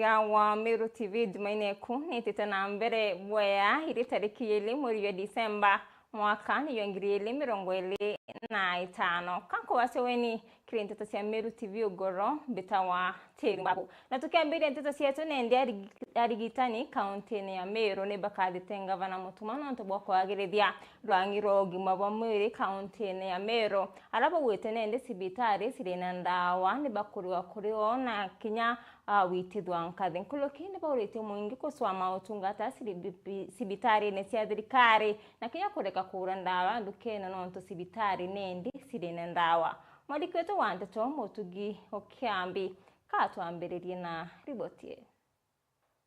muthikiriria wa Meru TV Jumaine ku nitite na mbere bwaya iri tariki yeli mweri wa Disemba mwaka ni 2025 kanko waseweni kirintete cia Meru TV ugoro bitawa tirimbabu na tukiambia ntete cietu nende arigitani kaunti ya Meru ne bakadite ngavana mutumano ntobwa kwagirithia rwangiro gima bwa mwiri kaunti ya Meru arabo wete nende sibitari sirina ndawa ne bakuriwa kuriwa na kinya witithwa nkathi nkuloki ne baurite mwingi kuswama utungata sibitari ne cia thirikari na kinya kureka kura ndawa ndukena nonto sibitari nendi sirina ndawa mwandikwetu wanteto mutugi okiambi katwambiririe na riboti.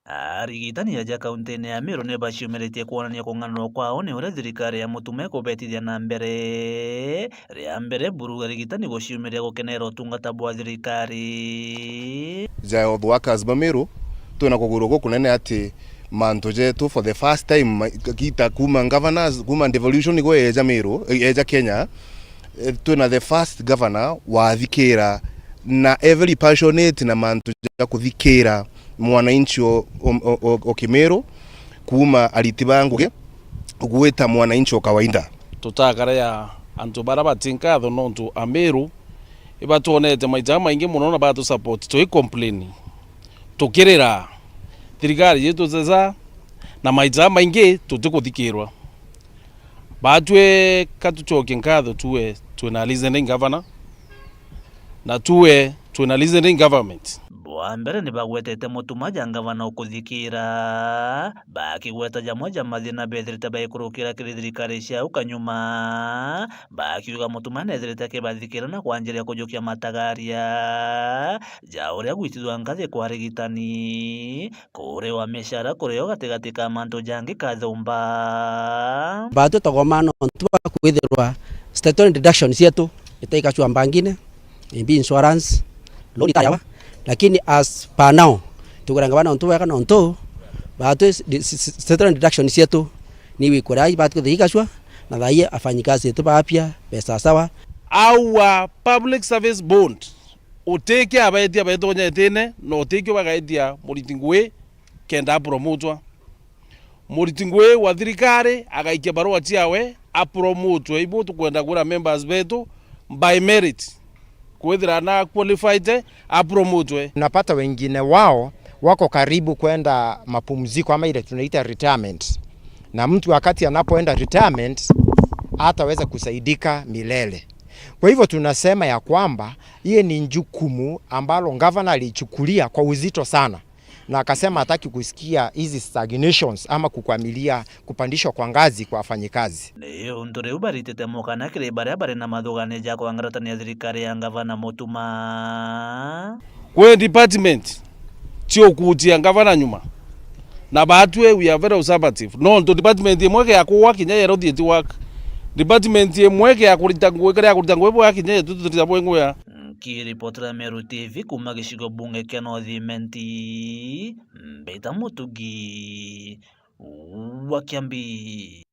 Arigitani aja kaunti ya Meru ne baciumirite kuonania kung'anwo kwao ni uria thirikari ya mutume kubetithia na mbere buru arigitani guciumiria gukenera utungata bwa thirikari ja workers ba Meru tuna kuguru gukunene ati manto jetu for the first time kita kuma governors kuma devolution go eja Meru eja Kenya tuna the first governor wa thikira na every passionate na manto ja kuthikira mwananchi o Kimeru kuma alitibangu gweta mwananchi o kawaida tutakara ya antu baraba tinkatho nontu Ameru ibatuonete maita maingi muno na batu support to complain tukirira thirikari yetu sasa na maita maingi tutikuthikirwa batwe katuchoke nkatho tuwe na listening governor na tuwe na listening government bwa mbere ni bagwetete mutuma jangavana ukuthikira bakigweta jamwe mathina bethirite baikurukira thirikari cia ukanyuma bakiuga mutuma nethirite kibathikira na kwanjiria kujukia matagaria ja uria gwitithwa ngathi kwa arigitani kure wa mishara kure yo gatigati ka mantu jangi kathumba batu togomano ntuba kwithirwa statutory deduction cietu itaikachwa mbangine imbi insurance loan itayawa lakini as per now tukuranga bana onto weka nonto batu statutory deduction cietu ni wikurai batu thikachwa na thaie afanyikazi tu bapya pesa sawa our public service bond uteke abaetia betonya tene no uteke bagaitia muritingwe kenda promotwa muritingwe wa thirikari agaikia barua tiawe apromotwe ibo tukwenda kura members betu by merit kwethira na qualified apromotwe. Napata wengine wao wako karibu kwenda mapumziko ama ile tunaita retirement, na mtu wakati anapoenda retirement hataweza kusaidika milele. Kwa hivyo tunasema ya kwamba hiyo ni jukumu ambalo governor alichukulia kwa uzito sana, na akasema hataki kusikia hizi stagnations ama kukwamilia kupandishwa kwa ngazi kwa wafanyikazi. Leo ndore ubaritete mokana kire bare na mathugane ja kwa ngaratani ya thirikari ya gavana mutuma kwe department tio kutia gavana nyuma na batwe we are very conservative no to department yemweke ya kuwa kinya yero thieti work department yemweke ya kuritangwe bwa kinya yetu tutirabo ngwa kiripotera Meru TV kuma gicigo bunge kia North Imenti Mbeta Mutugi wa Kiambi.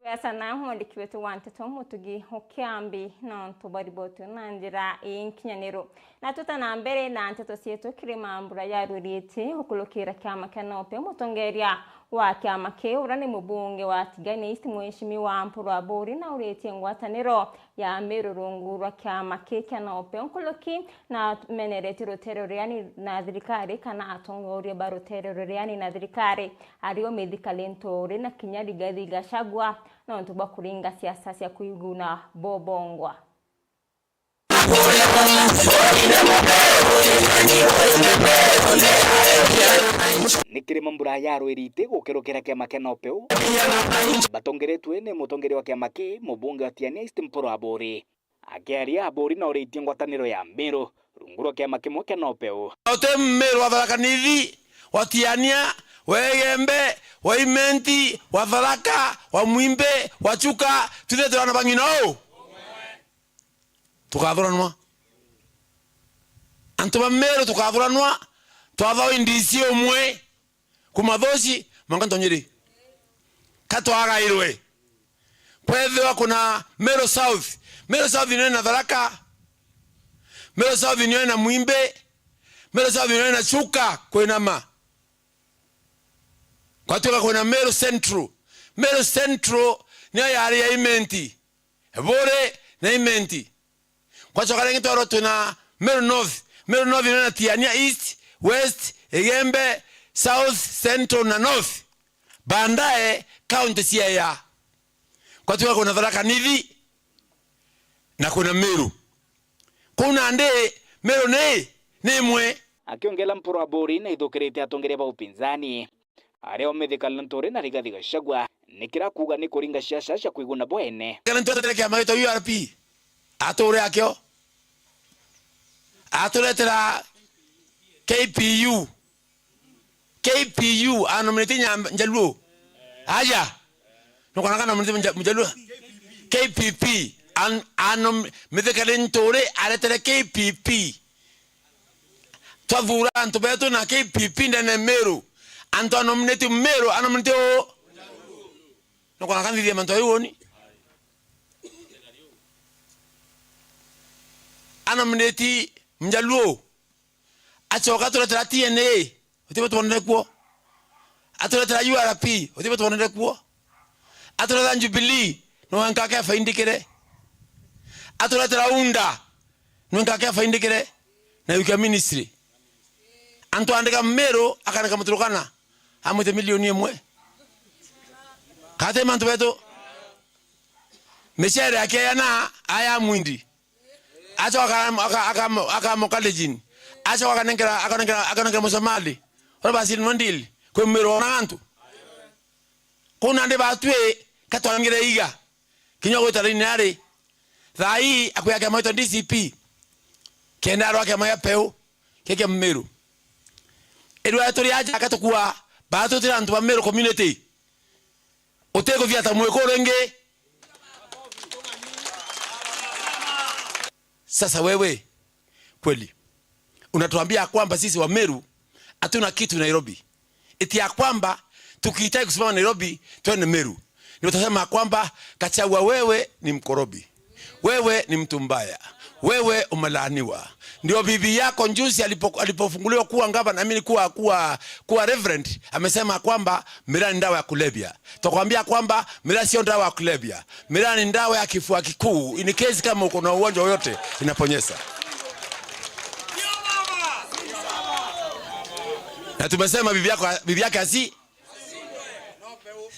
Pesa na mwandiki wetu wanteto Mutugi Okiambi na ntubaribotu na njira inkinyaniro na tutana mbere na nteto cietu kirima mbura ya ruriti ukulukira kiama kanope mutongeria wa kiama ke urani mubunge wa Tigani East Mheshimiwa Mpurwa Buri na ureti ngwataniro ya Meru rungu rwa kiama ke kanope ukuluki na menereti roteroriani na thirikari kana atongoria baroteroriani na thirikari ario medikalentori na kinyari gathi gashagwa na ntuba kuringa siasa cia kuiguna bobongwa. Nikiri mambura yaro irite gukirukira kiama kenopeu batongeretwe ni mutongeri wa kiama ki mubunge wa Tigani East Mpurwa Buri akiaria Buri na uritie ngwataniro ya Meru rungu rwa kiama kimwe kenopeu ote Meru watharakanithi wa Tiania Wegembe wa Imenti wa Tharaka wa Mwimbe wa Chuka tuthe turana bangino tukathuranwa antu ba Meru tukathuranwa twatho indisi umwe kumathoci mangantonyeri katwagairwe kwethwa kuna Meru South ni na Tharaka Meru South ni na Mwimbe Meru South na chuka kwinama kwatuka kwina Meru Central. Meru Central niyo yari ya imenti bore na imenti kwachoka lengi toro tuna Meru North. Meru North na tiania East, West, Igembe, South, Central na North. Bandae county siya kwatuka kuna Tharaka Nithi na kuna Meru. Kuna ande Meru ni mwe. Akiongela Mpuru wa Bori na ithukirite atongeria ba upinzani aria omethekana ntore na Rigathi Gachagua nikira kuga ni kuringa ciaca cia kuiguna bwene kana ntore kia magito URP atore akio atoretera KPU anominate Njaluo aja nokana kana nominate Njaluo KPP methekana ntore aretera KPP twavura antobeto na KPP ndene Meru anto anominate Meru anominate o nokana kana ndiye manto yoni anominate Njaluo achoka toletera TNA otibo tuonere kuo atoletera URP otibo tuonere kuo atoletera Jubilee no nkaka faindikire atoletera UNDA no nkaka faindikire na yuka ministry anto andika Meru akanaka muturukana amwete milioni emwe kate manto beto meshere yake yana aya mwindi acho aka college acho akanengera Mosomali ora basi ndili ko Meru nantu kuna ndi batwe katwangire iga kinyo gutari nari thai akuyake maito DCP kenda ro kama ya peu keke Meru edwa tori aja akatukua bato tira antu ba Meru community oteko viata mweko renge. Sasa wewe kweli unatuambia kwamba sisi wa Meru hatuna kitu Nairobi, eti ya kwamba tukihitaji kusimama Nairobi twende Meru? Ndio utasema kwamba Gachagua wewe ni mkorobi, wewe ni mtu mbaya, wewe umelaaniwa. Ndio bibi yako njuzi alipofunguliwa kuwa gavana, mimi kuwa reverend, amesema kwamba miraa ni dawa ya kulevya. Tukwambia kwamba miraa sio dawa ya kulevya, miraa ni dawa ya kifua kikuu, in case kama uko na ugonjwa yote inaponyesa. Na tumesema bibi yake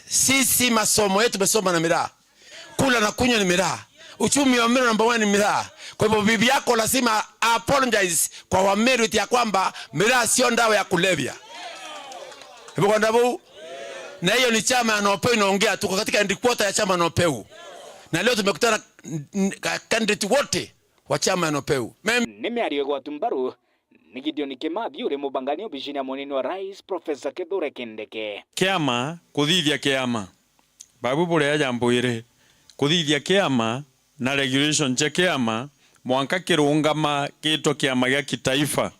sisi masomo yetu tumesoma na miraa, kula na kunywa ni miraa, uchumi wa Meru namba 1 ni miraa. Kwa hivyo bibi yako lazima apologize kwa Wameru ya kwamba miraa sio dawa ya kulevya. Hivyo kwa ndabu na hiyo ni chama anopeu inaongea, tuko katika ndikwota ya chama anopeu. Na leo tumekutana candidate wote wa chama anopeu. Nimeariwe kwa Tumbaru ni Gideon Kimathi ule mubangani obishini ya monini wa rais Professor Kithure Kindiki. Kiama kuthithia kiama babu bure ya jambuire kuthithia kiama na regulation cha kiama mwanka kirungama kito kiama gya kitaifa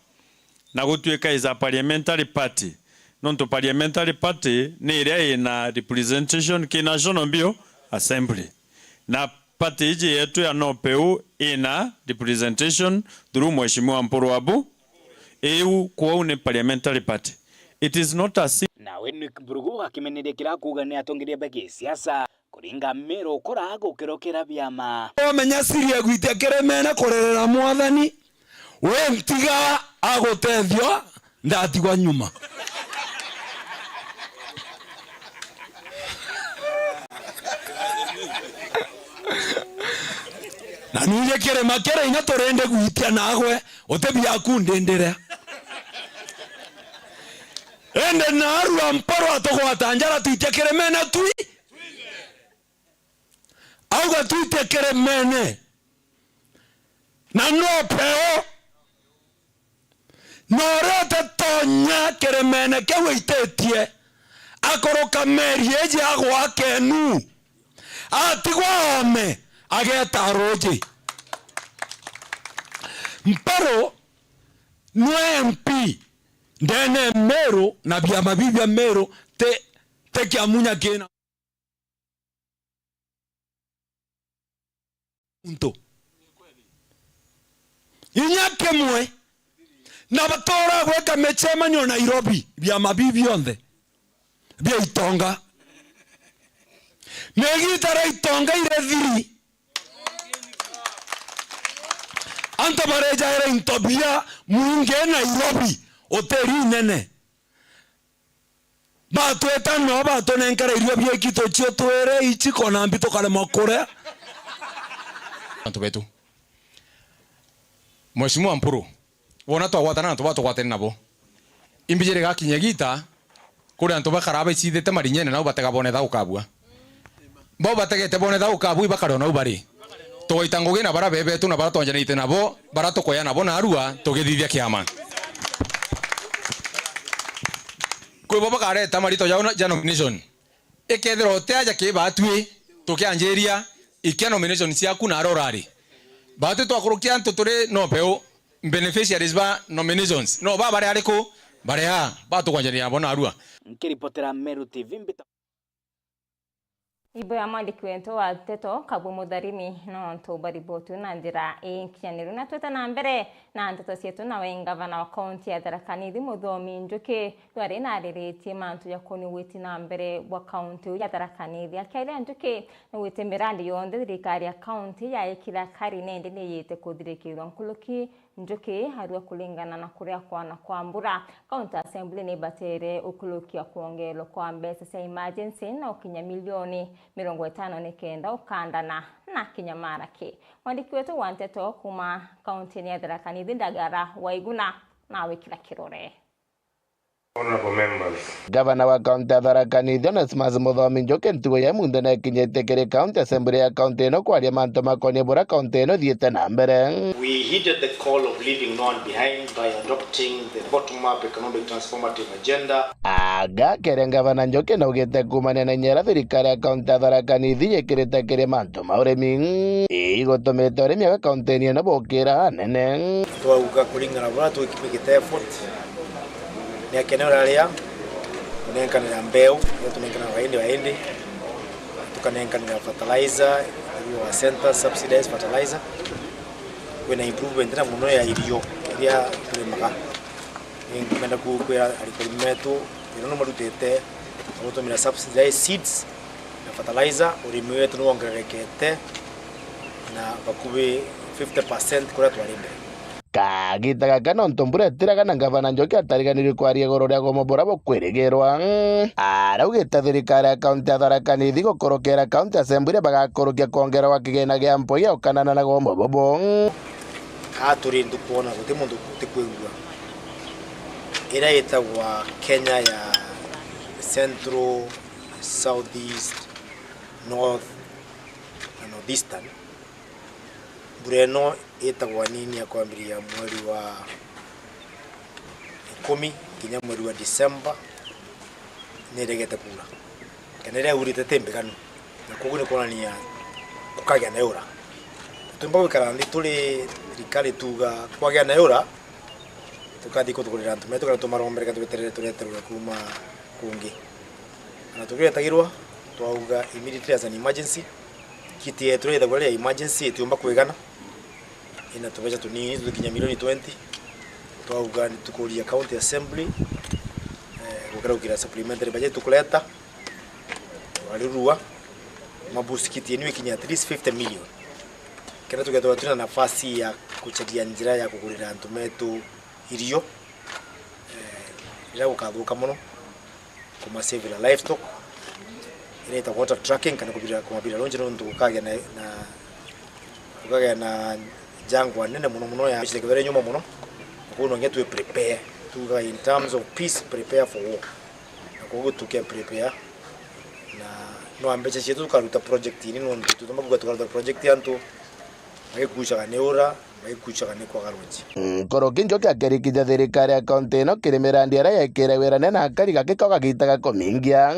na gutweka iza parliamentary party nonto parliamentary party ni ile ina representation ki national bio assembly na party iji yetu ya NOPEU ina representation through mheshimiwa Mpuru wa Bori EU kwa une parliamentary party. It is not a na wenu Mburu akimenede kila kuga ni atongiria bagi siasa kuringa Meru kora gukirokera byama omenya siria gwitekere mena korerera mwathani we mtiga agotethio ndatigwa nyuma. Na nuje kere makere ina torende gwitia nagwe otebia kundendera ende naru amparo atoko atanjara tuitekere mena tui auga tuitekere mene na NOPEU norete tonya kere mene kewe itetie akoroka meri eji agwa kenu atigwa ame ageta roje Mparo no MP ndene Meru na byama bibya Meru te kiamunya kena unto inyake mwe na batora gweka mechemanyo Nairobi bya mabibi onde bya itonga negitara itonga ire thiri anta mareja era intobia muinge Nairobi hoteli nene batweta no batonenkara irio bya kito chio twere ichi kona mbito kale makore antu betu Mheshimiwa Mpuru wona twagwatana na twatugwatene nabo imbijere gakinya gita kuri antu bakaraba icithete marinyene nao batega bonetha ukabua bo bategete bonetha ukabua bakaro nao bari tugaita ngugi na bara bebe tu na bara twanjanite nabo bara tukoya nabo na arua tugithithia kiama kwi bo bakareta marito ya nomination ikethero teaja ki batwi tukianjeria ikia nomination ciaku na arorari batu twakurukia antu turi no peu beneficiaries ba nominations no ba bare ariko bare ha batu kwanjania bona arua nkiripotera Meru TV mbita Ibo ya mwandiki wento wa teto Kabwe Mutharimi no ntobari botu na ndira inkianiro na tweta na mbere na nteto cietu na wengavana wa kaunti ya Tharaka Nithi Muthomi Njuki twari na riritie mantu ya koni witi na mbere wa kaunti ya Tharaka Nithi akaile Njuki na witi mirandi yonde thirikari ya kaunti ya ikira kari nende ni yite kuthirikirwa nkuluki Njuki harua kulingana na kuria kwana kwa mbura County Assembly ni batere ukulukia kuongelo kwa mbesa cia emergency na ukinya milioni 59 ukandana na kinyamara ki mwandiki wetu wa nteto kuma kaunti ya Tharaka Nithi Ndagara Waiguna na wikira kirore. Honorable members. Governor wa County ya Tharaka Nithi Onesmus Muthomi Njuki ntugo ya mundu na kinyete kiri County Assembly ya county no kwaria manto makoni bura county no thiete na mbere. We heeded the call of leaving no one behind by adopting the bottom-up economic transformative agenda. Aga kere Governor Njuki na ugete kumania na nyera thirikari ya County ya Tharaka Nithi yekirite kiri manto maurimi igotomete urimi wa county ni na bokira nene. Twauga kulingana bura twikipigite effort ni akeneo raria tunenkana mbeu tunenkana waindi tukanenkana fertilizer wa center subsidized fertilizer when improvement na muno ya irio iria tulimaga ngenda kukwira alikometo ino marutete gutumira subsidized seeds na fertilizer urimi wetu no ongerekete na bakubi 50% kura twarinde kagita gakana ntombura tiraga na Governor Njuki atariganire kwaria goro ria gomobora bokweregerwa araugite thirikari ya County ya Tharaka Nithi gukorokera County Assembly bagakorokia kuongera wa kigena gia mpoi ukanana na gomobobo turindu kuona guti mundu tikwigua ira yetagwa Kenya ya Central, Southeast, North and Northeastern bureno etagwa nini ya kwambiria mwezi wa 10 kinya mwezi wa Disemba neregete kula kanere urite tembekano na kugune kona ni ya kukagya na yora tumba wikarandi tuli rikali tuga kwagya na yora tukadiko tukulira ntumeto kana tumarombere katubeterere tureterwe kuma kungi ana tukireta twauga immediately as an emergency kiti yetu ile ya emergency tuomba kuigana ina tubeja tunini tukinya milioni 20 twauga tukuria County Assembly gukira ukira supplementary budget tukuleta walirua mabusikiti yenu ikinya at least 50 million kena tukatoa tuna nafasi ya kuchadia njira ya kugurira ntumetu irio ila ukathuka muno kuma save la livestock ile ita water tracking kana kubira kumabira lonje no tukagya na jangwa nene muno ya chile nyuma muno kuno ngetu prepare tuga in terms of peace prepare for war na kugo tuke prepare na no ambeche chetu karuta project ini no tutuma kuga tukaruta project yantu ngekucha kaneura ngekucha kanekwa garonji koroki Njuki akerikithia thirikari ya county ino kirimira ndiara yekire wira nena akari gakiko gagitaga kumingia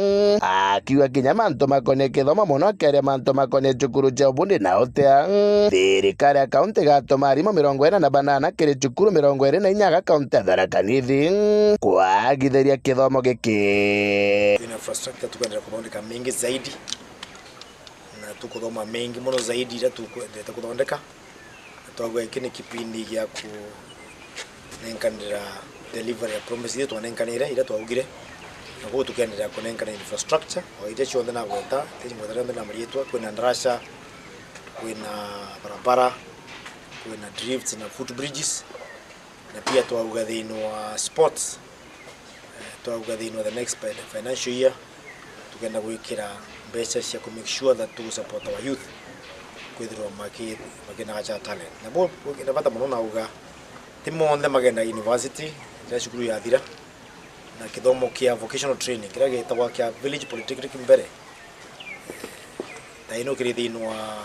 akiuga kinya manto makone kithomo muno akeria manto makone cukuru cia ubundi na utea thirikari ya county gatuma arimũ 48 kiri cukuru 24 county ya Tharaka Nithi kwagithiria kithomo giki infrastructure tukaendelea kuthondeka mengi zaidi na tukuthoma mengi muno zaidi ila tukuthondeka twagwa ikini kipindi gya nenkanira delivery ya promise yetu nenkanira ila twaugire na kwa tukiendelea kunenkana infrastructure o ite chonde na gweta te ngweta na mrietu kwina ndarasha kwina barabara kwina drifts na footbridges na pia twauga thino wa sports twauga thino the next financial year tukenda gwikira mbeca cia ku make sure that to support our youth kwithirwa magena cha talent na bo ina bata muno na uga timonde magenda university ya shukuru ya thira na kithomo kia vocational training kira gitagwa kia village polytechnic mbere na ino kiri thino wa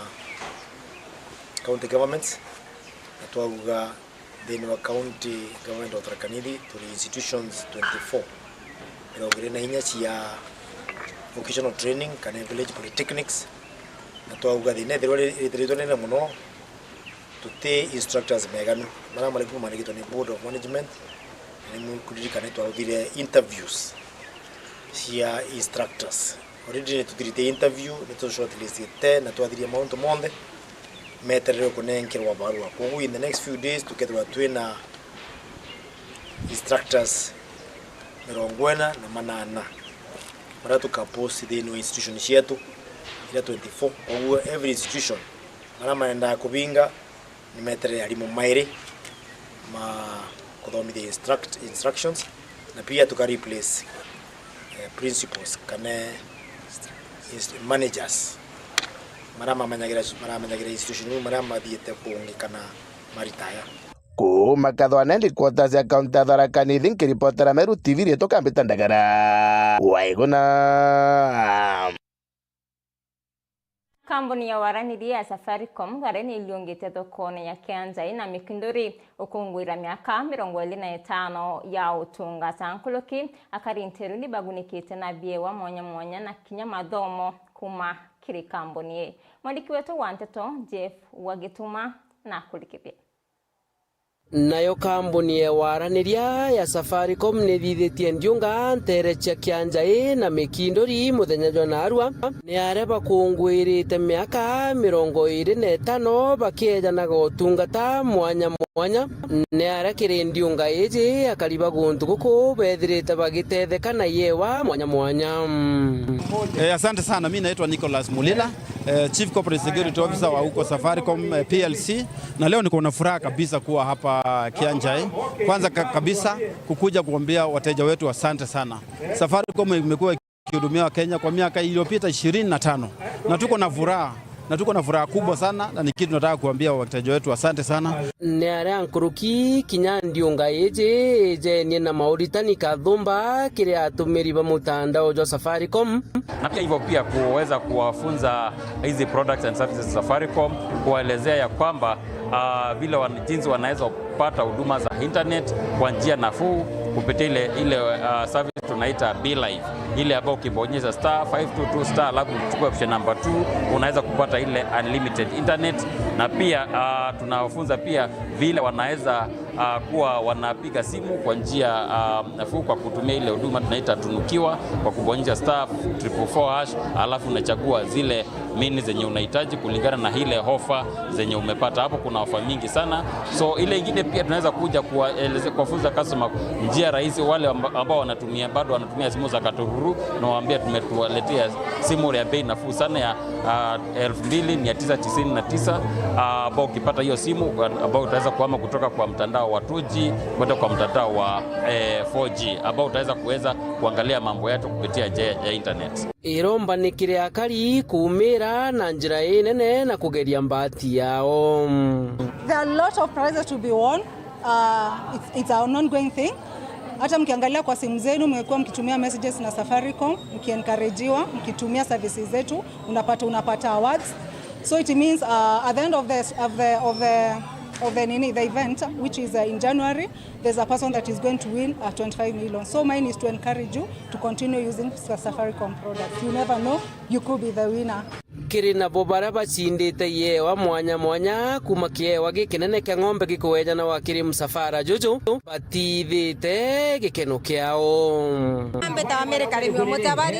county governments na twauga thino wa county government of Tharaka Nithi to institutions 24 ino kiri na inya cia vocational training kana village polytechnics na twauga thina thirwa nene muno tute instructors meganu mara maliku manigitwo ni board of management ni kudirikana twauthire interviews cia instructors already tutirite interview ni to shortlist te na twathirie mount monde meterero kunenkerwa barua kogu in the next few days tukethwa twina instructors mirongwena na manana mara tukapost thino institution cietu ila 24 kogu every institution mara maenda kubinga ni metere alimu maire ma kuthomithia instructions na pia tuka replace principals kana managers marama manyagira institution marama thiete kungi kana maritaya kuma kathwane quarters ya kaunti ya Tharaka Nithi nkiripotera Meru TV rieto kambita ndagara waiguna. Kampuni ya waraniri ya Safaricom gareni iliongete thokoni ya Kianjai na Mikindori ukungwira miaka 25 ya utunga Sankuluki akarinteru ni bagunikite na biewa mwanya na kinya mathomo kuma kiri kampuni. Mwandiki wetu wa Nteto Jeff Wagituma na kulikithia. Nayo kampuni ya waraniria ya Safaricom ni thithitie ndiunga nterecha Kianjai na Mikindori muthenya jwa narua ni areba kungwirite miaka 25 bakieja na gotungata mwanya ni arekire ndiunga iji akariba guntu guku bethirite bagitetheka na yewa mwanya. Asante sana, mimi naitwa Nicholas Mulila, Chief Corporate Security Officer wa huko Safaricom PLC, na leo niko na furaha kabisa kuwa hapa Kianjai. Kwanza kabisa kukuja kuambia wateja wetu asante sana. Safaricom imekuwa ikihudumia Kenya kwa miaka iliyopita 25 na tuko na furaha kubwa sana, na ni kitu tunataka kuambia wateja wetu asante sana. Ni aria nkuruki kinya ndiunga je ni na mauritani kathumba kile atumiri ba mutandao wa Safaricom, na pia hivyo pia kuweza kuwafunza hizi products and services za Safaricom, kuwaelezea ya kwamba vile jinsi wanaweza kupata huduma za internet kwa njia nafuu kupitia ile service tunaita BeLive, ile ambayo ukibonyeza *522* alafu uchukue option number 2 unaweza kupata ile unlimited internet. Na pia tunawafunza pia vile wanaweza kuwa wanapiga simu kwa njia nafuu kwa kutumia ile huduma tunaita tunukiwa kwa kubonyeza *444# alafu unachagua zile mini zenye unahitaji kulingana na ile ofa zenye umepata. Hapo kuna ofa mingi sana. So ile nyingine pia tunaweza kuja kuwafunza customer njia rahisi, wale ambao bado wanatumia simu za katururu, na waambia tumetuwaletea simu ya bei nafuu sana ya 2999 ambao ukipata hiyo simu ambao utaweza kuhama kutoka kwa mtandao wa 2G kwenda kwa mtandao wa 4G ambao utaweza kuangalia mambo yetu kupitia ya internet. Iromba ni kire akari kumira na njira inene na kugeria mbati yao. There are a lot of prizes to be won. It's an ongoing thing. Hata mkiangalia kwa simu zenu mmekuwa mkitumia messages na Safaricom, mkiencouragewa, mkitumia services zetu, unapata awards. So it means at the end of the event, which is in January, there's a person that is going to win 25 million. So mine is to encourage you to continue using Safaricom products. You never know, you could be the winner. Kiri na bobara bacindite yewa mwanya kuma kiewa gikinene kia ng'ombe gikuweja na wakiri msafara juju batithite gikeno kiao. Ambeta Amerika rimwe mutabari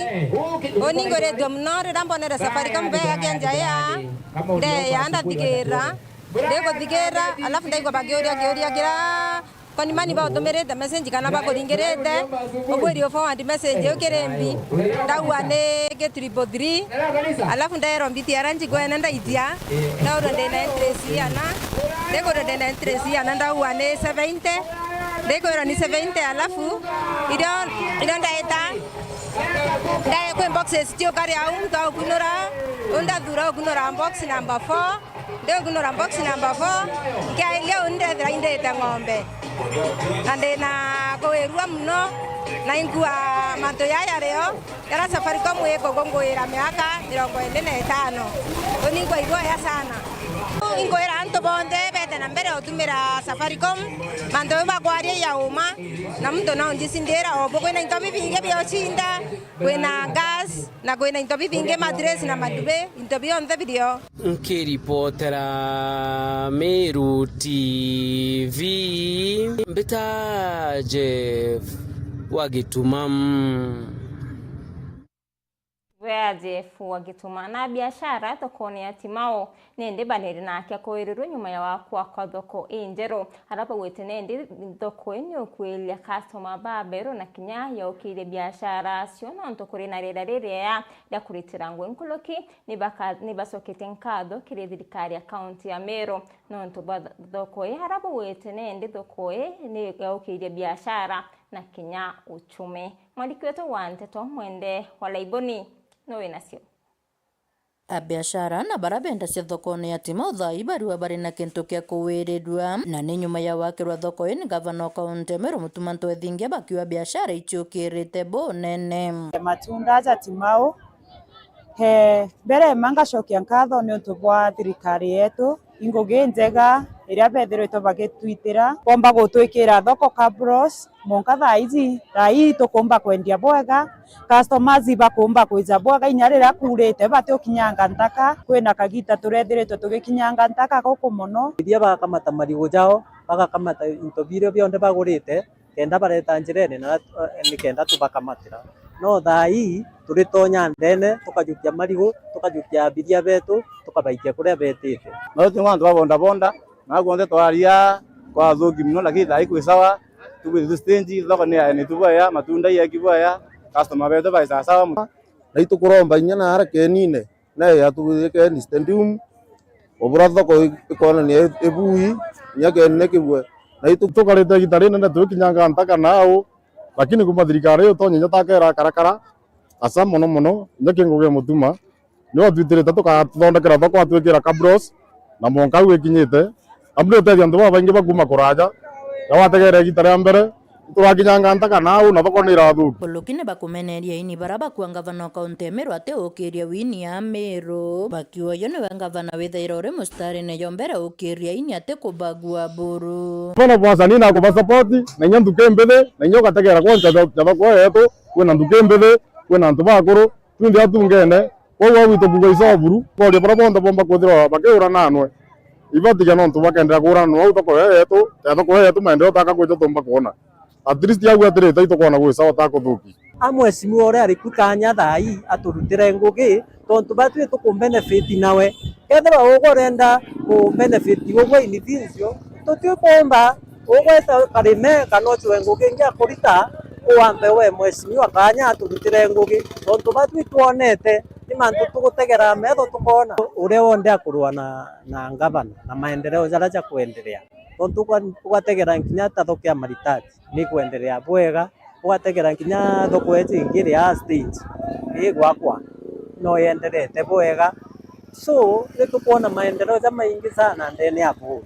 oningore domnore rambonera Safaricom bega Kianjai nde yanda thigera ndego thigera alafu ndaigo bagioria gira koni mani ba otomerete message kana ba koringerete obweri forward message okirembi ndawane ke 333 alafu ndaero mbiti aranji gwena ndaitia ndauro ndena interest yana ndeko ndena interest yana ndawane 70 ndeko ni 70 alafu ido ndaeta ndaye kwa boxes tio kari au mta kunora unda dura kunora box number 4 ndio kunora box number 4 kia ile unde drainde ta ngombe nande na koerua mno na ingua manto ya leo yara Safaricom eko gongoera miaka 45 oningwa igoya sana ingoera anto bonde bete na mbere otumira Safaricom manto bagwaria ya uma na mto na onjisindera obo kwena intobi binge byochinda kwena gas na kwena intobi binge madress na madube intobi on the video nkiripotera Meru TV mbita Jeff Wagitumam Jefu wagituma na biashara tokoni atimao nende baneri nake akoiriro nyuma ya wakwa kwa thoko injero harapa wete nende thoko enyo kwelia customer babero na kinya ya okire biashara siona ntokore na rere ya kuritirangwe nkuloki nibasokete nkado kire thirikari account ya Meru no ntoba thoko harapa wete nende thoko ne ya okire biashara na kinya uchume mwandiki wetu wanteto mwende walaiboni no inasio a biashara na barabenda cia thoko-inĩ ya Timothai barua bari na kintu kia kuwirirwa na ni nyuma ya wakirwa thoko-inĩ gavana kaunti Meru Mutumanto Ethingia bakiwa biashara ichiukirite bonene matunda ja Timau he mbere mangacokia nkatho ni untu bwa thirikari yetu ingugi njega iria bethiritwo bagitwitira komba gutwikira thoko kabros monka thaizi rai tukumba kwendia bwega customers bakumba kuija bwega inyarira kurite bati ukinyanga ntaka kwina kagita turethiritwo tugikinyanga ntaka goko muno iria bakamata marigo jao bagakamata into birio bionde bagurite kenda bareta njirene na nikenda tubakamatira no thai turitonya ndene tukajukia marigo tukajukia biria betu tukabaikia kuria betite no tinwandu babonda bonda na gwonde twaria kwa thugi mno lakini thai kwi sawa tuwe stage thoko ni tubaya matunda ya kibaya customer betu bai sawa na itukuromba inyana harake nine na ya tuweke ni standum obura thoko ikona ni ebui nyake nekibwe na itutukarite gitarina na tukinyanga ntaka nao lakini kuma thirikari yo tonye nyatakera karakara asa muno nyake nguge mutuma no twitire tukathondekera thoko atwikira kabros na monka wikinyite ambe tethi andu baingi bakuma kuraja yawategere gitare mbere twakinyanga ntaka nao na thoko ni irathuka bulukine bakumeneria ini baraba kwa gavana kaunti Meru ate ukiria wini ya Meru bakiwa yone gavana wethaira ore mustari ne yombere ukiria ini ate kubagua buru bona bwasa ni na kuba support na nyandu kembele na nyoka tegera kwa nchaba kwa yetu kwena ndukembele kwena ntu bakuru twindi atungene kwa wito buga isoburu kwa ri barabonda bomba kuthira bakeura nanwe ibatiga no ntu bakendera kura no utoko yetu maendeleo taka kwetu tumba kuona at least yagu atirite itokona gwisa takuthuki amwe simu ore ari kukanya thai aturutire ngugi tontu batwi tukumbenefit nawe kethira ugorenda ku benefit ugwe initincio tutio komba ugweta karime kanochwe ngugi ngia kurita uambe we mwesimiwa kanya aturutire ngugi tontu batwi tuonete ni mantu tugutegera metho tukona ure wonde akurwa na gavana na maendeleo jara kuendelea tontu ugategera nkinya thoko ya maritaji ni kuendelea bwega ugategera nkinya thoko eti ingire ya stage gwakwa no yendelete bwega so nitukuona maendeleo maingi sana ndene hapo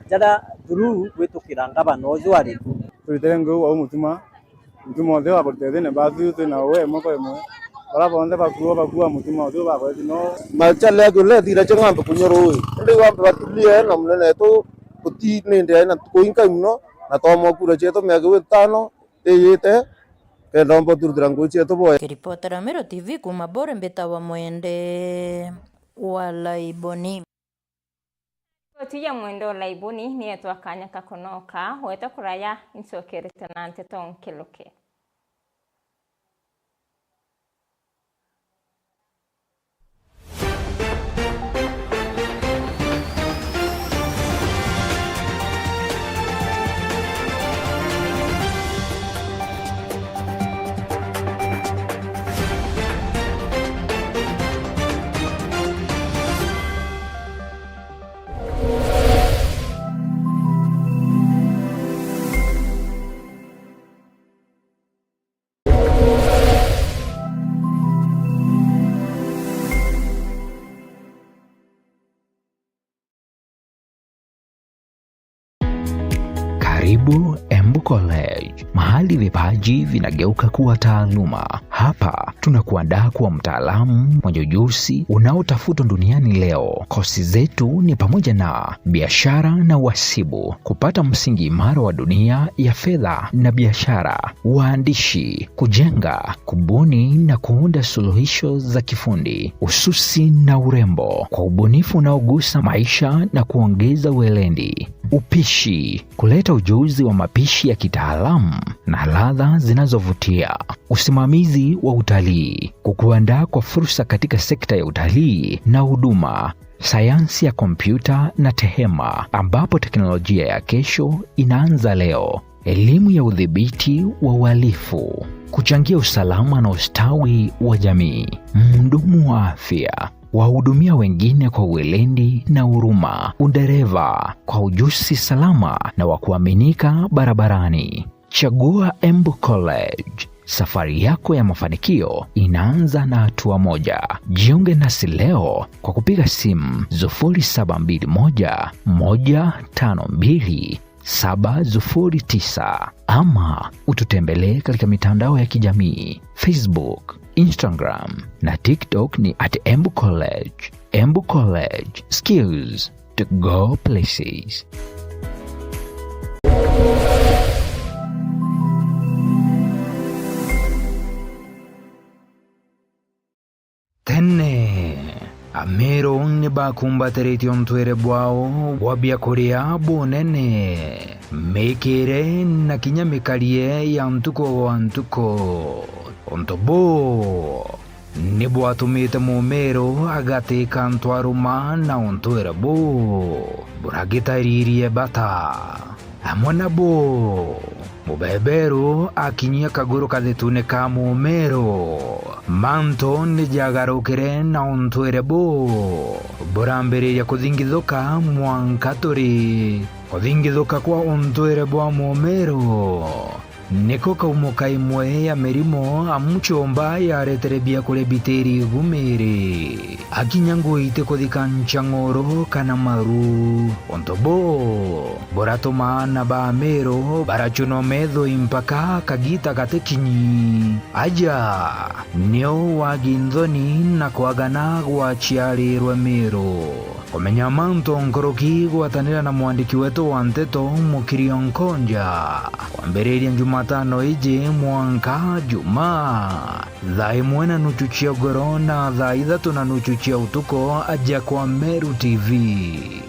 jara through gwitukira gavana uju ari twitire nguo au mutuma othe wa kurutethene bathu twina we moko imwe barabonde bakua mutuma othe bakweti no machale kule thira chengambe kunyoroi ndi wambe batulie na munene tu uti nende na kuinka mno na tomo kura cheto miaka 5 eyete kendombo turudira nguo cheto boy kiripotera Meru TV kuma bore mbeta wa mwende walaiboni Tija mwendo laibuni ni etu akanya kakonoka weta kuraya insokerete na anteton kiloke Karibu Embu College, mahali vipaji vinageuka kuwa taaluma. Hapa tunakuandaa kuwa mtaalamu mwenye ujuzi unaotafutwa duniani leo. Kozi zetu ni pamoja na biashara na uhasibu, kupata msingi imara wa dunia ya fedha na biashara, uandishi, kujenga, kubuni na kuunda suluhisho za kifundi, ususi na urembo kwa ubunifu unaogusa maisha na kuongeza uelendi, upishi, kuleta ujuzi wa mapishi ya kitaalamu na ladha zinazovutia, usimamizi wa utalii, kukuandaa kwa fursa katika sekta ya utalii na huduma, sayansi ya kompyuta na tehema ambapo teknolojia ya kesho inaanza leo, elimu ya udhibiti wa uhalifu, kuchangia usalama na ustawi wa jamii, mhudumu wa afya, wahudumia wengine kwa uelendi na huruma, udereva kwa ujuzi salama na wa kuaminika barabarani. Chagua Embu College. Safari yako ya mafanikio inaanza na hatua moja. Jiunge nasi leo kwa kupiga simu 0721 152 709 ama ututembelee katika mitandao ya kijamii Facebook, Instagram na TikTok ni @Embu College. Embu College, skills to go places. Tene Amero ni bakumbatereti ontwere bwao wabia korea bonene mekere na kinyamikalie ya ntuko wa ntuko ontobo ni bwatumite mumero agateka ntwaruma na ontwere bo buragitaririe bata amwana bo mubebero akinyia kaguru kadhetune ka mumero manto ni jagarukire na ontwere bo burambere ya kuthingithuka mwankatori kuthingithuka kwa ontwere bwa mumero niko kaumuka imwe ya mirimo amuchomba yareterebia kule biteri gumere akinyangu ite kuthikancha ng'oro kana maru ontobo boratoma na bamero barachuno medho impaka kagita gatekinyi aja nio wagindhoni na kwagana gwachiari rwemero komenya manto nkoroki gwatanira na mwandiki wetu wa nteto Mukirio Nkonja kwambereria Jumatano ije mwanka juma thaa imwe na nuchu cia goro na thaa ithatu na nuchu cia utuko aja kwa Meru TV.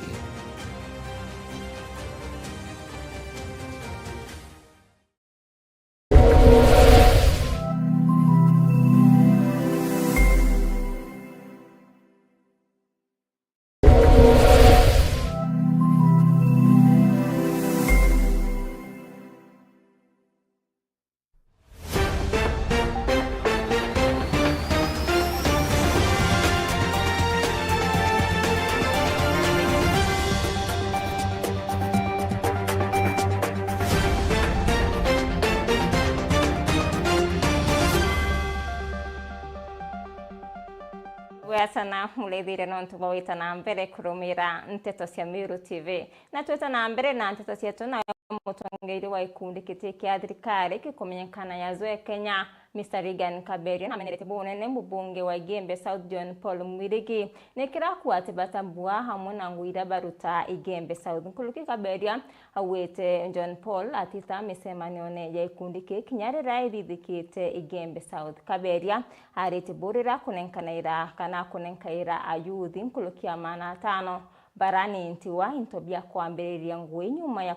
Sana mulethire no ntubawita na mbere kurumira nteto cia Meru TV na tweta na mbere na nteto cia tuna mutongeiri wa ikundi kitikia thirikari kikumenyekana yazoe Kenya Mr. Reagan Kaberia na menelete bonene mbunge wa Igembe South John Paul Mwirigi nekira kuate batambua hamwe na nguira baruta Igembe South nkuluki Kaberia awete John Paul atita mesema nione ya ikundi kinyarira irithikite Igembe South. Kaberia arete borera kunenkanaira kana kunenkaira ayuthi nkuluki amana 5 barani ntiwa intobia kwambiriria ngwe nyuma ya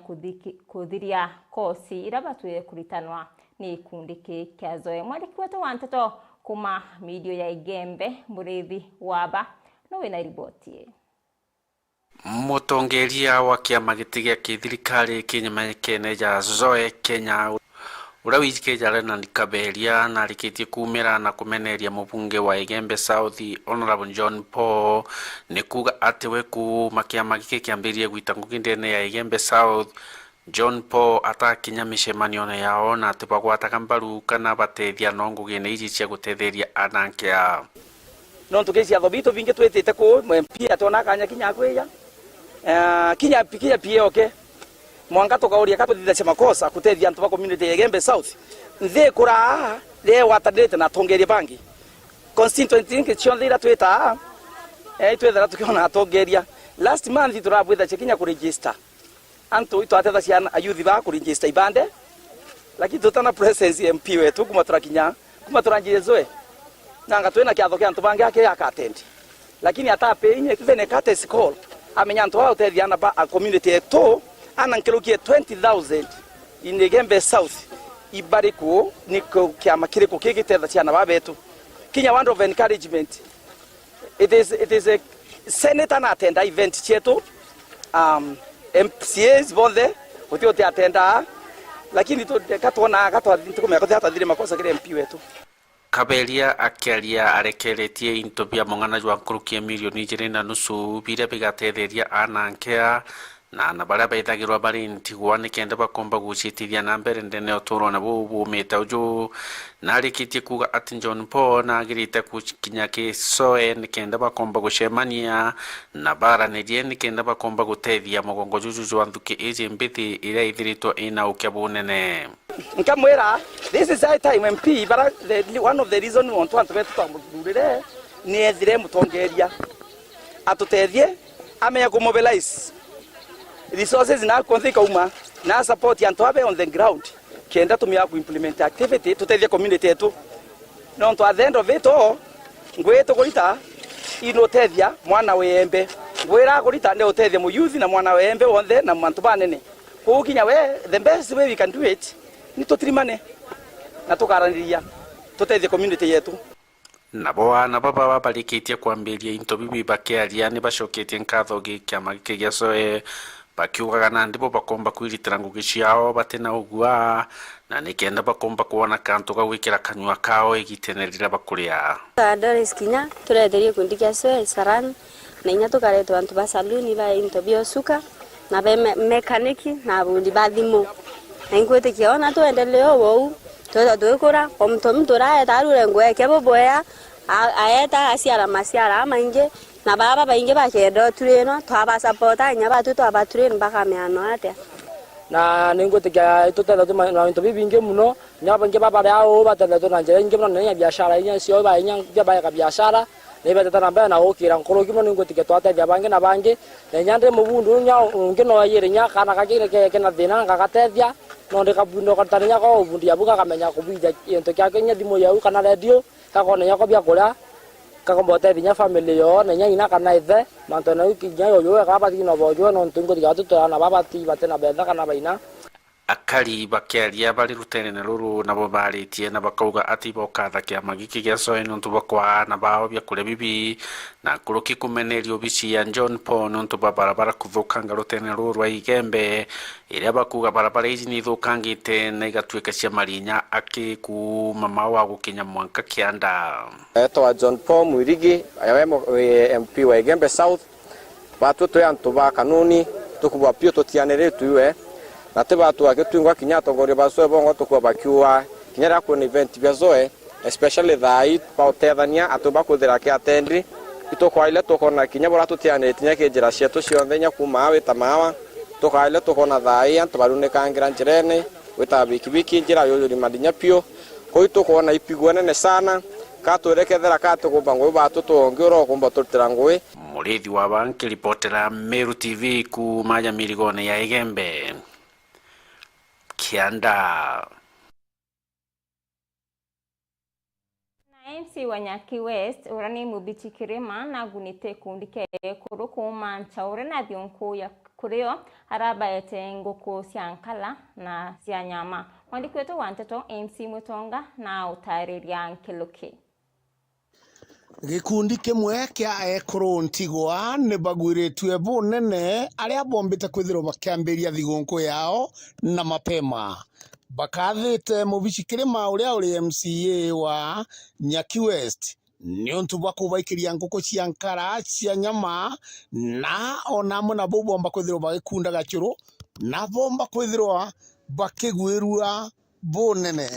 kuthiria kosi irabatwe kuritanwa ni ikundi kiazoe. Mwandiki wetu wa nteto kuma media ya Igembe Murithi Waba nowe na riboti. Mutongeria wa kiama gitigia kithirikari kinyamekene ja Zoe Kenya uria wikejare na Kaberia na rikitie kumira na kumeneria mubunge wa Igembe South Honorable John Paul ni kuga ati we ku makiama gike kiambirie gwita ngugindene ya Igembe South John Paul atakinya micemanio yao na tupagwata kambaru kana batethia no ngugine iji cia gutetheria anankia no tugecia thobito vinge twetete ku MP atona kanya kinya kweya kinya pia okay mwanga tukauria katuditha cia makosa kutethia antu ba community ya Igembe South nthe kura le watadete na tongeria bangi constituency nke chionde ira twita twethera tukiona atongeria last month turabwitha chikinya ku register antu itwatetha cia ayuthi ba ku register ibande lakini tutana presence MP wetu kuma turakinya kuma turanjire zoe nanga twena kiatho kia antu bangi ake akatendi lakini atape inye kivene kate call amenya antu wa utethia na ba community eto anankelukie 20,000 in Igembe South ibariku niko kiama kiriko kigitetha ciana babetu kinya wand of encouragement it is a senator na attend event chetu MCAs bonde utiote attenda lakini to katona tukumya kote hata dhire makosa kile MP wetu Kaberia akiaria arekeretie into bia mongana jwa nkurukia milioni 2.5 bire bigatetheria anankea na bara baithagirwa bari ntigwa nikenda bakomba gucitithia na mbere ndene otoro na bumita uju narikitie kuga ati John Paul na agirite kukinya kisoe nikenda bakomba gucemania na bara nedie nikenda bakomba gutethia mugongo juju jwa nthuki ije mbithi ira ithiritwo ina ukya bunene nkamwera this is high time MP bara one of the reason we want to twamurire ni ethire mutongeria atutethie amenya ku mobilize resources na konthika uma na support antu abe on the ground kenda tumia ku implement activity tutethia community yetu no to at the end of it all ngweto kurita inotethia mwana wembe ngwira kurita ne otethia mu youth na mwana wembe wonde na mantu banene kukinya we the best way we can do it ni tutrimane na tukaraniria tutethia community yetu nabo baba barikitie kwambiria into bibi bakiaria ni bacoketie nkatho gikiama gikia soe bakiugaga na ndipo bakomba kwiritira ngugi ciao batena ugua na nikenda bakomba kuona kantu gawikira kanywa kao igitenerira bakuria Doris Kinya turetherie kundi kia soe saran na inya tukaretwa antu ba saluni ba into biosuka na be mekaniki na bundi bathimo na ingwete kiona tuendeleo wou toto twikura omto ra etarure ngwe kebo boya aeta asiara masiara mainge na baba bainge bakendo tureno twaba supporta nya batu twaba tureno baka meano ate na ningote kya tutela tuma na into bibinge muno nya bange baba yao batela to na njere nge muno na biashara inya sio ba inya bya ka biashara ne beta tana na okira nkoro kimo ningote kya twata bya bange na bange na nyande mubundu nya nge no yire nya kana kakire ke na thina ngakatethia no ndikabundo katanya ko bundi yabuka kamenya kubija into kya kenya dimo yau kana radio kakona nya ko bya kula kakombote binya family yo na nya ina kana ithe manto na ukinya yo ka bati no bojo no ntungo digatu to na baba ti batena betha kana baina akari bakiaria bari rutenene ruru nabo baritie na bakauga ati bokatha kia magiki gia soe nuntu bakwa na bao bya kure bibi na kuruki kumenerio bici ya John Paul nuntu barabara kuthukanga rutenene ruru wa Igembe iria bakuga barabara ici ni thukangite na igatuika cia marinya aki ku mama wa gukinya mwanka kianda etwa John Paul Mwirigi ayawe MP wa Igembe South batu to antu ba kanuni tukubwa pio totianere tuwe na teba tu akitungwa kinyato ngori baso bongo tukwa bakiwa kinyara ku event bya zoe especially thai pautethania atuba kuthira ki atendi itokwa ile tokona kinyabora tutiane tinya ke jira cietu cionthe nya kuma we tamawa tokaile tokona thai antu barune kangira njirene wita bikibiki njira yo yuri madinya pio ko itokona ipigwa nene sana katurekethera katukumba ngwe batu tongi ro kumba tutira ngwe mulithi wa banki reportera Meru TV ku maja mirigone ya Igembe Kianda. Na MC wa Nyaki West urani mubichi kirima na gunite kundike kuru kuma nchaure na thionku ya kurio araba ete ngoko siankala na sia nyama wandiki wetu wanteto MC Mutonga na utariria nkiluki gikundi kimwe kia ekuru ntigwa ne bagwiretwe bunene aria bombite kwithiro bakiambiria thigonko yao na mapema bakathite mubici kirima uria uri MCA wa Nyaki West ni untu bakubaikiria ngoko cia nkara cia nyama na ona muna bomba kwithiro bagikunda gachuru na bomba kwithiro bakigwirua bunene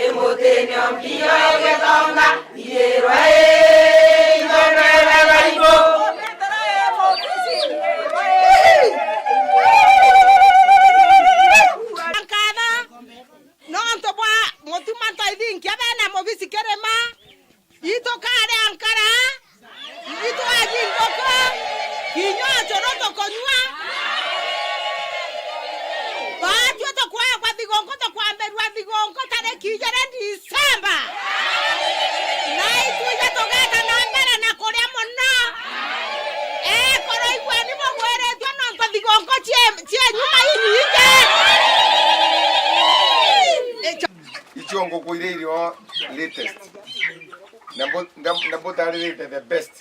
Emote ni ompio egetonga, iero kijana Disemba na ituja togeta na mbere na kuria muno koro igwa ni mwere twa no mpathigongo tie nyuma irike ichongo kuirerio latest Nabo the best.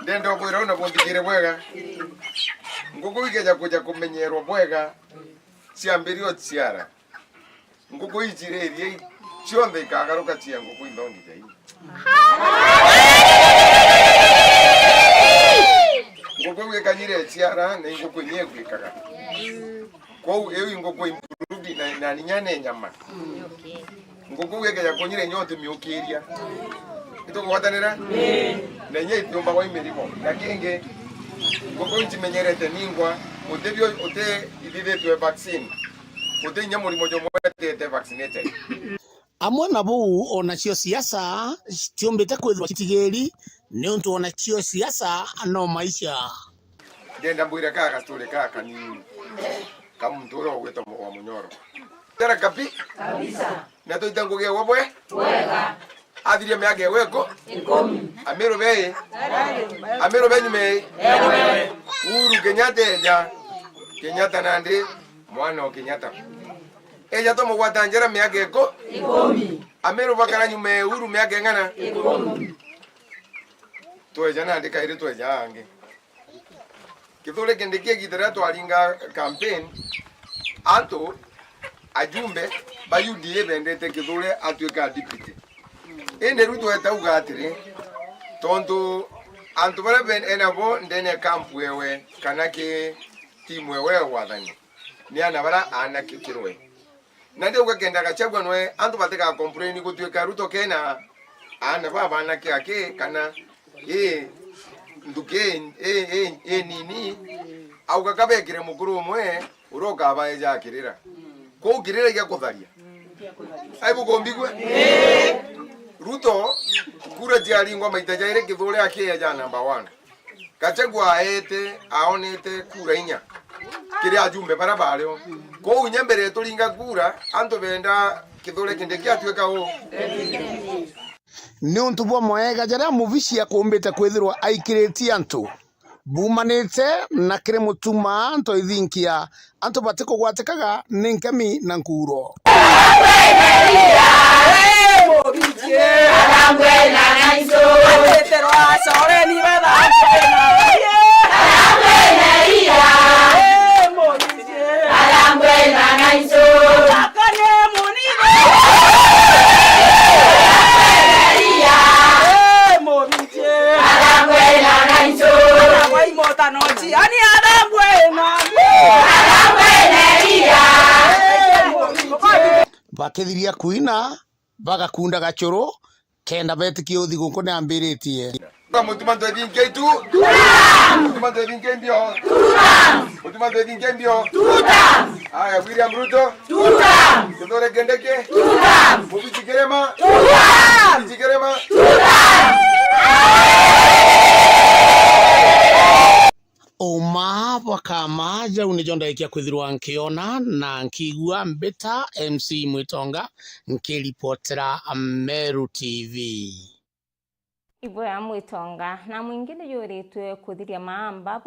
Dendo kwira una bondikire bwega. Nguko ikeja kuja kumenyerwa bwega. Ciambirio ciara. Nguko ijire iri chionde ikagaruka cia nguko indondi dai. Nguko ikanyire ciara na nguko nyegwe kaga. Kwa hiyo nguko improve na ninyane nyama. Nguko ya konyire nyote miukiria. Ito kwatanira? Na nye itomba wa imerimo. Nakenge nguko ntimenyerete ningwa utebyo ute idive to vaccine. Ute nyamuri mojo mwete te vaccinated. Amwe nabo onacio siasa tiombete kwithwa kitigeri ni untu onacio siasa no maisha. Ndenda mbwira kaka stole kaka ni kama mtoro wetu wa Munyoro. Tera kapi? Kabisa. Na to itango ge wabwe? Wega. Adire meage weko? Ikomi. Amero beye? Amero benyu me? Ewe. Uhuru Kenyatta nande mwana wa Kenyatta. Eja to mwatanjera meage ko? Ikomi. Amero bakara nyume Uhuru meage ngana? Ikomi. To eja nande kaire to eja ange. Kithole kendekie githera to alinga campaign anto ajumbe ba UDA bendete kithole atuika deputy ene ruto etauga atiri tonto anto bara ben enabo ndene camp wewe kanake timu wewe wathani ni ana bara ana kikirwe nande ukagenda gachagwa noe anto bateka complain gutuika ruto kena ana baba ana kake kana nduke nini au kakabekire mukuru umwe uroka abaye jakirira ko girira ya kotharia aibu gombigwe Ruto kura jialingwa maita jaire kithole akie ya number 1 Gachagua aete aonete kura inya kiri ajumbe barabareo ko unyembere tulinga kura anto benda kithole kindeki atweka o ni untu bwa mwega jaria muvici akumbite kwithirwa aikiriti antu bumanite na kire mutuma anto ithinkia anto batiko gwatikaga ni nkemi na nkuro bakithiria kuina bagakunda gachoro kenda betikie uthigunku ni ambiritie mutuma ndo vinke tu mutuma ndo vinke mbio mutuma ndo vinke mbio aya William Ruto kidore gendeke mubichi kerema Oma wakama jau ni jonda ikia kwithirwa nkiona na nkigua mbeta MC Mwitonga nkiripotera Meru TV. Ibo ya Mwitonga na mwingine yoritwe kuthiria maamba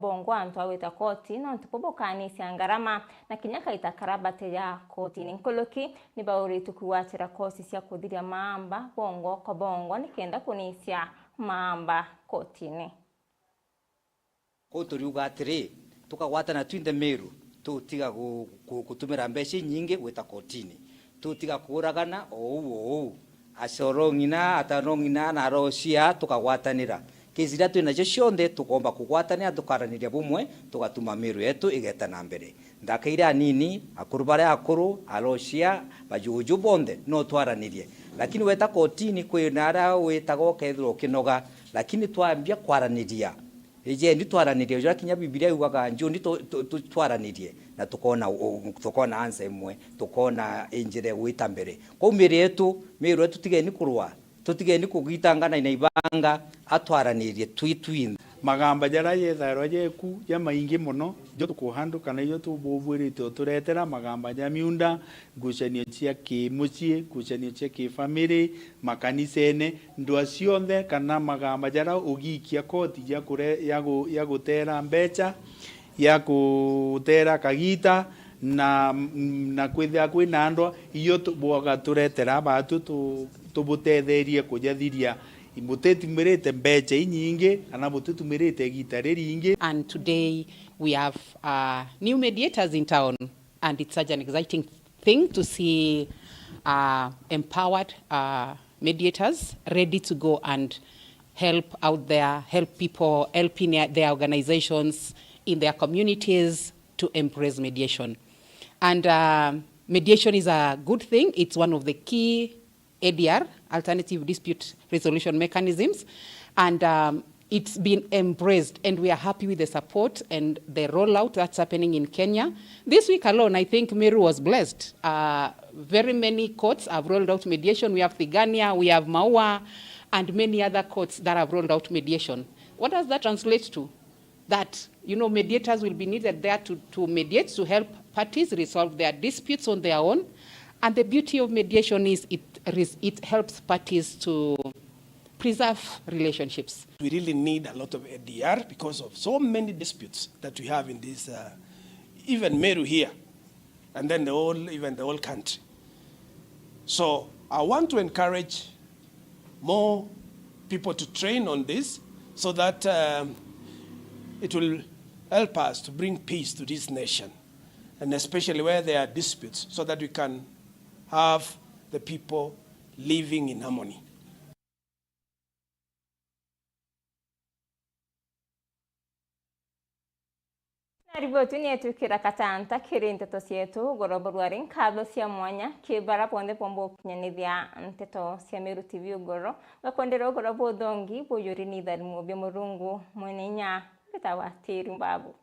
bongo antu awita koti no ntubobokani siangarama na kinyaka itakarabate ya koti nkoloki ni bauritu kuwachira kosi cia kuthiria maamba bongo nikenda kunisia maamba kotini. Turiuga atiri tukagwatana twinde Meru tutiga gutumira mbeca nyingi gwita kotini tutiga kuragana ou acorongina atarongina na rocia tukagwatanira kizira twina cionde tukomba kugwatanira tukaraniria bumwe tugatuma Meru yetu igeta na mbere ndakaira nini akuru bare akuru arocia bajuju bonde no twaranirie lakini weta kotini kwinara wetago kethro kinoga lakini twambia kwaraniria eje ndi twaranirie jora kinya Biblia yugaga njo ndi twaranirie na tukona answer imwe tukona injire gwita mbere ko mbere yetu Meru yetu tigeni kurwa tutigeni kugitangana ina ibanga atwaranirie twitwin magamba jara yetharo jeku ya maingi muno jo tukuhandu kana yo tubuvurite turetera magamba ya miunda ngucanio cia kimucie ngucanio cia kifamily makanisene ndwa cionthe kana magamba jara ugikia koti ya gutera mbeca ya gutera kagita na kwithia kwina andwa iyo tuboga turetera batu tubutetherie kujathiria imutetumirite mbeca inyingi ana mutetumirite gita riringi. And today we have new mediators in town, and it's such an exciting thing to see empowered mediators ready to go and help out there, help people, help in their organizations, in their communities to embrace mediation. And mediation is a good thing. It's one of the key ADR, alternative dispute resolution mechanisms, and it's been embraced, and we are happy with the support and the rollout that's happening in Kenya. This week alone, I think Meru was blessed. Very many courts have rolled out mediation. We have Tigania, we have Maua, and many other courts that have rolled out mediation. What does that translate to? That, you know, mediators will be needed there to mediate, to help parties resolve their disputes on their own. And the beauty of mediation is it helps parties to preserve relationships. We really need a lot of ADR because of so many disputes that we have in this, even Meru here, and then even the whole country. So I want to encourage more people to train on this so that it will help us to bring peace to this nation, and especially where there are disputes, so that we can have the people living in harmony. Riboti ni yetu kira katanta kiri nteto sietu goroboru arin kablo cia mwanya kibara ponde pombo kinyanithia nteto cia Meru TV ugoro wakondera ugoro bodongi boyuri ni tharimu bya murungu mwenenya bitawa tiri mbabu.